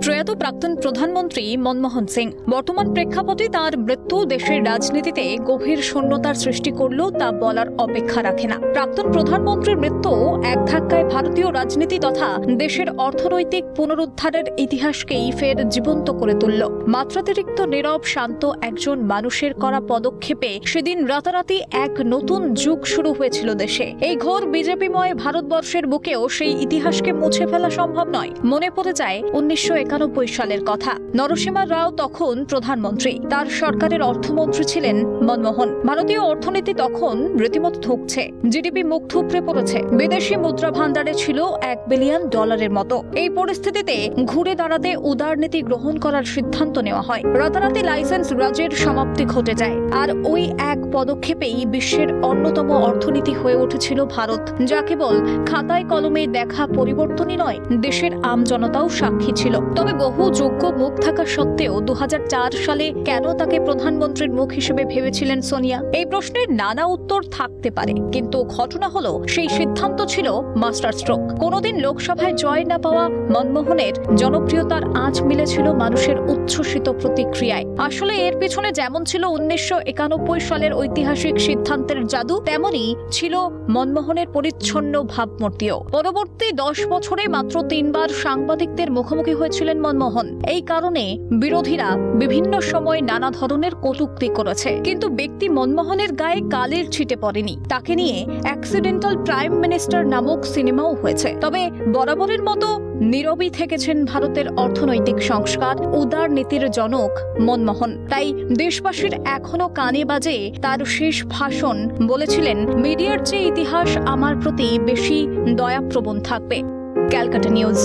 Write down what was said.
প্রয়াত প্রাক্তন প্রধানমন্ত্রী মনমোহন সিং বর্তমান প্রেক্ষাপটে তার মৃত্যু দেশের রাজনীতিতে গভীর শূন্যতার সৃষ্টি করলেও তা বলার অপেক্ষা রাখে না। প্রাক্তন প্রধানমন্ত্রীর মৃত্যু এক ধাক্কায় ভারতীয় রাজনীতি তথা দেশের অর্থনৈতিক পুনরুদ্ধারের ইতিহাসকেই ফের জীবন্ত করে তুলল। মাত্রাতিরিক্ত নীরব শান্ত একজন মানুষের করা পদক্ষেপে সেদিন রাতারাতি এক নতুন যুগ শুরু হয়েছিল দেশে। এই ঘোর বিজেপিময় ভারতবর্ষের বুকেও সেই ইতিহাসকে মুছে ফেলা সম্ভব নয়। মনে পড়ে যায় 1991 সালের কথা। নরসিমা রাও তখন প্রধানমন্ত্রী, তার সরকারের অর্থমন্ত্রী ছিলেন মনমোহন। ভারতীয় অর্থনীতি তখন রীতিমতো ধুঁকছে, জিডিপি মুখ থুবড়ে পড়েছে, বিদেশি মুদ্রা ভান্ডারে ছিল $1 বিলিয়ন মতো। এই পরিস্থিতিতে ঘুরে দাঁড়াতে উদারনীতি গ্রহণ করার সিদ্ধান্ত নেওয়া হয়। রাতারাতি লাইসেন্স রাজের সমাপ্তি ঘটে যায়, আর ওই এক পদক্ষেপেই বিশ্বের অন্যতম অর্থনীতি হয়ে উঠেছিল ভারত, যা কেবল খাতায় কলমে দেখা পরিবর্তনই নয়, দেশের আমজনতাও সাক্ষী ছিল। তবে বহু যোগ্য মুখ থাকা সত্ত্বেও 2004 সালে কেন তাকে প্রধানমন্ত্রীর মুখ হিসেবে ভেবেছিলেন সোনিয়া? এই প্রশ্নের নানা উত্তর থাকতে পারে, কিন্তু ঘটনা হলো সেই সিদ্ধান্ত ছিল মাস্টার স্ট্রোক। কোনোদিন লোকসভায় জয় না পাওয়া মনমোহনের জনপ্রিয়তার আঁচ মিলেছিল মানুষের উচ্ছ্বসিত প্রতিক্রিয়ায়। আসলে এর পেছনে যেমন ছিল 1991 সালের ঐতিহাসিক সিদ্ধান্তের জাদু, তেমনি ছিল মনমোহনের পরিচ্ছন্ন ভাবমূর্তিও। পরবর্তী 10 বছরে মাত্র 3 বার সাংবাদিকদের মুখোমুখি হয়েছিলেন মনমোহন। এই কারণে বিরোধীরা বিভিন্ন সময় নানা ধরনের কটূক্তি করেছে, কিন্তু ব্যক্তি মনমোহনের গায়ে কালির ছিটে পড়েনি। তাকে নিয়ে অ্যাক্সিডেন্টাল প্রাইম মিনিস্টার নামক সিনেমাও হয়েছে। তবে বরাবরের মতো নীরবই থেকেছেন ভারতের অর্থনৈতিক সংস্কার উদার নীতির জনক মনমোহন। তাই দেশবাসীর এখনো কানে বাজে তার শেষ ভাষণ। বলেছিলেন, মিডিয়ার চেয়ে ইতিহাস আমার প্রতি বেশি দয়াপ্রবণ থাকবে। ক্যালকাটা নিউজ।